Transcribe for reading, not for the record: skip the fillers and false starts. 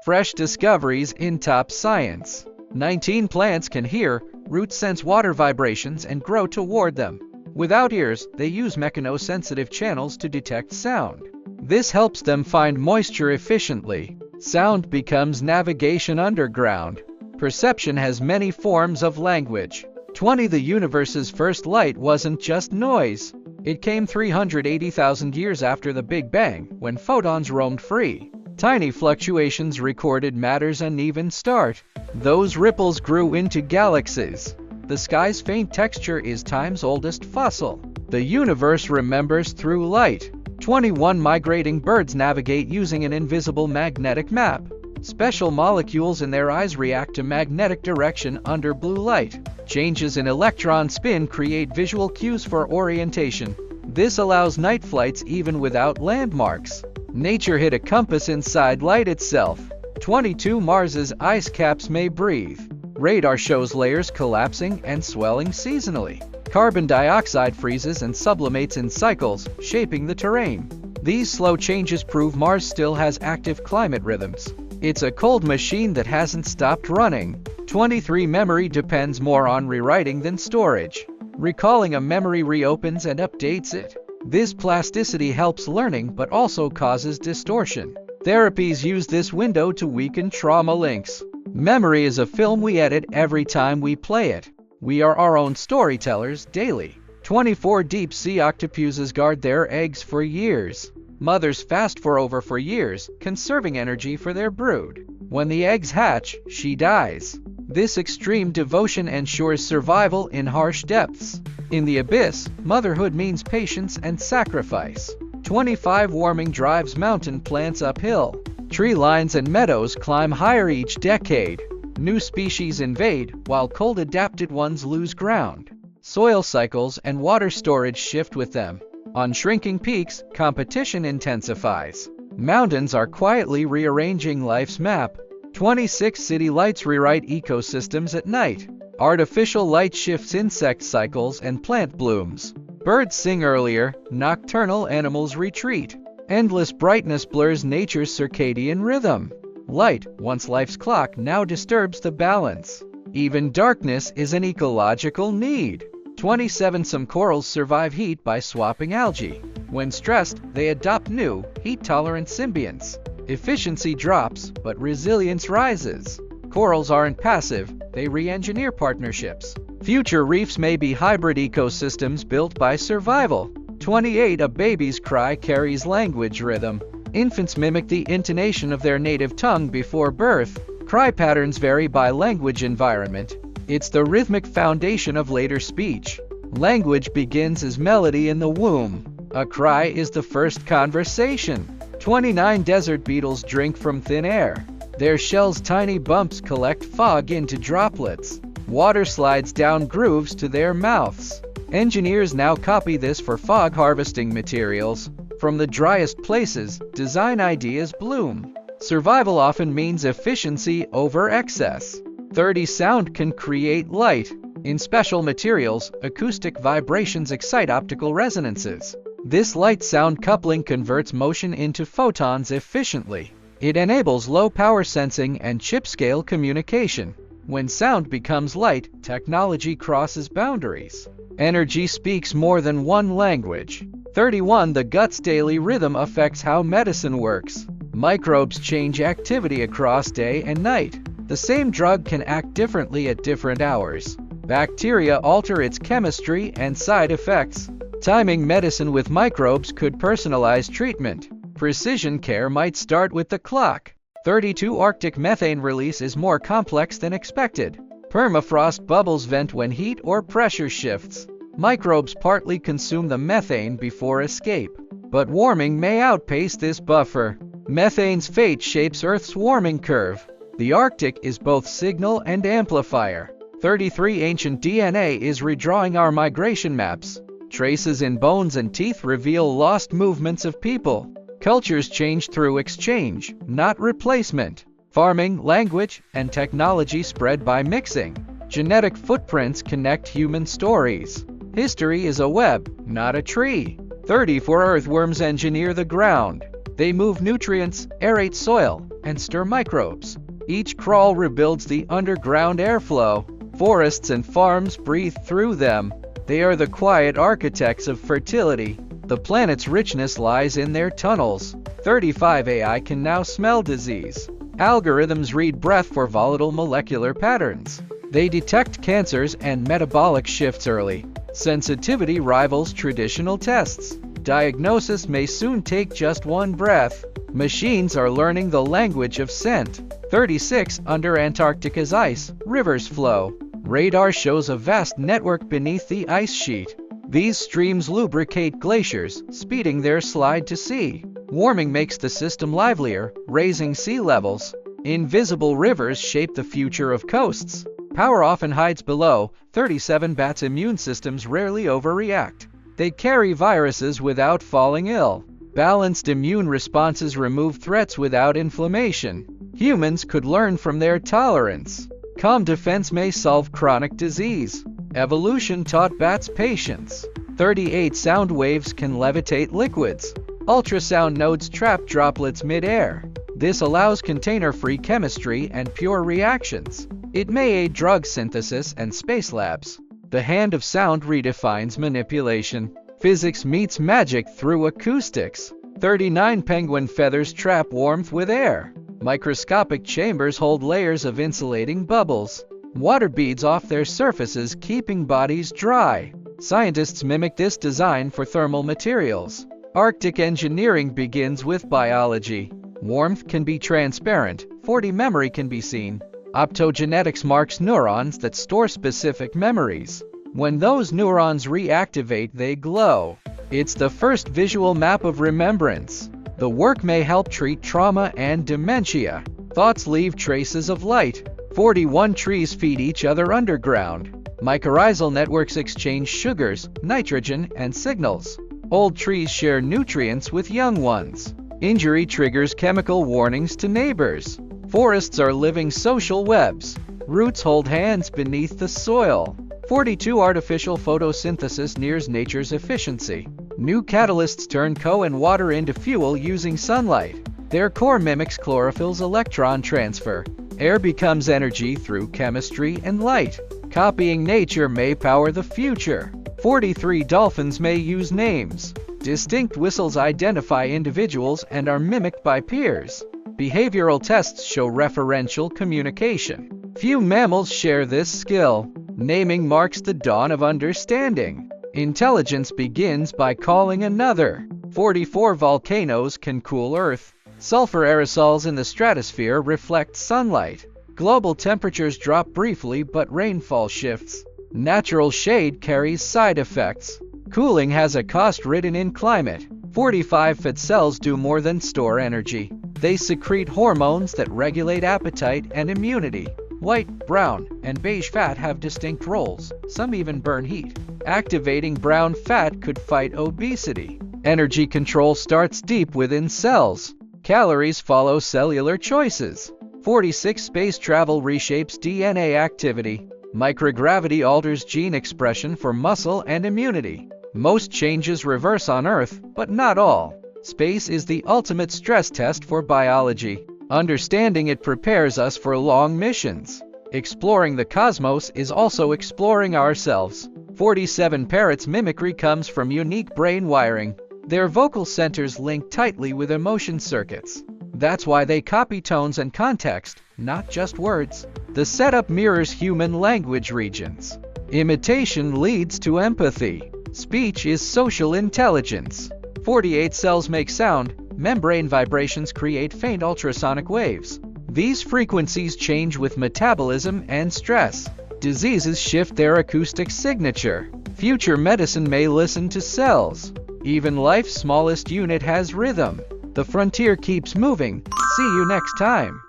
Fresh discoveries in top science. 19 plants can hear, roots sense water vibrations and grow toward them. Without ears, they use mechanosensitive channels to detect sound. This helps them find moisture efficiently. Sound becomes navigation underground. Perception has many forms of language. 20. The universe's first light wasn't just noise. It came 380,000 years after the Big Bang, when photons roamed free. Tiny fluctuations recorded matter's uneven start. Those ripples grew into galaxies. The sky's faint texture is time's oldest fossil. The universe remembers through light. 21. Migrating birds navigate using an invisible magnetic map. Special molecules in their eyes react to magnetic direction under blue light. Changes in electron spin create visual cues for orientation. This allows night flights even without landmarks. Nature hid a compass inside light itself. 22. Mars's ice caps may breathe. Radar shows layers collapsing and swelling seasonally. Carbon dioxide freezes and sublimates in cycles, shaping the terrain. These slow changes prove Mars still has active climate rhythms. It's a cold machine that hasn't stopped running. 23. Memory depends more on rewriting than storage. Recalling a memory reopens and updates it. This plasticity helps learning but also causes distortion. Therapies use this window to weaken trauma links. Memory is a film we edit every time we play it. We are our own storytellers daily. 24. Deep sea octopuses guard their eggs for years. Mothers fast for over 4 years, conserving energy for their brood. When the eggs hatch, she dies. This extreme devotion ensures survival in harsh depths. In the abyss, motherhood means patience and sacrifice. 25. Warming drives mountain plants uphill. Tree lines and meadows climb higher each decade. New species invade, while cold-adapted ones lose ground. Soil cycles and water storage shift with them. On shrinking peaks, competition intensifies. Mountains are quietly rearranging life's map. 26. City lights rewrite ecosystems at night. Artificial light shifts insect cycles and plant blooms. Birds sing earlier, nocturnal animals retreat. Endless brightness blurs nature's circadian rhythm. Light, once life's clock, now disturbs the balance. Even darkness is an ecological need. 27. Some corals survive heat by swapping algae. When stressed, they adopt new, heat-tolerant symbionts. Efficiency drops, but resilience rises. Corals aren't passive, they re-engineer partnerships. Future reefs may be hybrid ecosystems built by survival. 28. A baby's cry carries language rhythm. Infants mimic the intonation of their native tongue before birth. Cry patterns vary by language environment. It's the rhythmic foundation of later speech. Language begins as melody in the womb. A cry is the first conversation. 29. Desert beetles drink from thin air. Their shells' tiny bumps collect fog into droplets. Water slides down grooves to their mouths. Engineers now copy this for fog harvesting materials. From the driest places, design ideas bloom. Survival often means efficiency over excess. 30. Sound can create light. In special materials, acoustic vibrations excite optical resonances. This light-sound coupling converts motion into photons efficiently. It enables low-power sensing and chip-scale communication. When sound becomes light, technology crosses boundaries. Energy speaks more than one language. 31. The gut's daily rhythm affects how medicine works. Microbes change activity across day and night. The same drug can act differently at different hours. Bacteria alter its chemistry and side effects. Timing medicine with microbes could personalize treatment. Precision care might start with the clock. 32. Arctic methane release is more complex than expected. Permafrost bubbles vent when heat or pressure shifts. Microbes partly consume the methane before escape. But warming may outpace this buffer. Methane's fate shapes Earth's warming curve. The Arctic is both signal and amplifier. 33. Ancient DNA is redrawing our migration maps. Traces in bones and teeth reveal lost movements of people. Cultures change through exchange, not replacement. Farming, language, and technology spread by mixing. Genetic footprints connect human stories. History is a web, not a tree. 34. Earthworms engineer the ground. They move nutrients, aerate soil, and stir microbes. Each crawl rebuilds the underground airflow. Forests and farms breathe through them. They are the quiet architects of fertility. The planet's richness lies in their tunnels. 35 AI can now smell disease. Algorithms read breath for volatile molecular patterns. They detect cancers and metabolic shifts early. Sensitivity rivals traditional tests. Diagnosis may soon take just one breath. Machines are learning the language of scent. 36 Under Antarctica's ice, rivers flow. Radar shows a vast network beneath the ice sheet. These streams lubricate glaciers, speeding their slide to sea. Warming makes the system livelier, raising sea levels. Invisible rivers shape the future of coasts. Power often hides below. 37 Bats' immune systems rarely overreact. They carry viruses without falling ill. Balanced immune responses remove threats without inflammation. Humans could learn from their tolerance. Calm defense may solve chronic disease. Evolution taught bats patience. 38 Sound waves can levitate liquids. Ultrasound nodes trap droplets mid-air. This allows container-free chemistry and pure reactions. It may aid drug synthesis and space labs. The hand of sound redefines manipulation. Physics meets magic through acoustics. 39 Penguin feathers trap warmth with air. Microscopic chambers hold layers of insulating bubbles. Water beads off their surfaces, keeping bodies dry. Scientists mimic this design for thermal materials. Arctic engineering begins with biology. Warmth can be transparent. 40 Memory can be seen. Optogenetics marks neurons that store specific memories. When those neurons reactivate, they glow. It's the first visual map of remembrance. The work may help treat trauma and dementia. Thoughts leave traces of light. 41 Trees feed each other underground. Mycorrhizal networks exchange sugars, nitrogen, and signals. Old trees share nutrients with young ones. Injury triggers chemical warnings to neighbors. Forests are living social webs. Roots hold hands beneath the soil. 42 Artificial photosynthesis nears nature's efficiency. New catalysts turn coal and water into fuel using sunlight. Their core mimics chlorophyll's electron transfer. Air becomes energy through chemistry and light. Copying nature may power the future. 43 Dolphins may use names. Distinct whistles identify individuals and are mimicked by peers. Behavioral tests show referential communication. Few mammals share this skill. Naming marks the dawn of understanding. Intelligence begins by calling another. 44 Volcanoes can cool Earth. Sulfur aerosols in the stratosphere reflect sunlight. Global temperatures drop briefly, but rainfall shifts. Natural shade carries side effects. Cooling has a cost written in climate. 45 Fat cells do more than store energy. They secrete hormones that regulate appetite and immunity. White, brown, and beige fat have distinct roles. Some even burn heat. Activating brown fat could fight obesity. Energy control starts deep within cells. Calories follow cellular choices. 46 Space travel reshapes DNA activity. Microgravity alters gene expression for muscle and immunity. Most changes reverse on Earth, but not all. Space is the ultimate stress test for biology. Understanding it prepares us for long missions. Exploring the cosmos is also exploring ourselves. 47 Parrots' mimicry comes from unique brain wiring. Their vocal centers link tightly with emotion circuits. That's why they copy tones and context, not just words. The setup mirrors human language regions. Imitation leads to empathy. Speech is social intelligence. 48 Cells make sound. Membrane vibrations create faint ultrasonic waves. These frequencies change with metabolism and stress. Diseases shift their acoustic signature. Future medicine may listen to cells. Even life's smallest unit has rhythm. The frontier keeps moving. See you next time.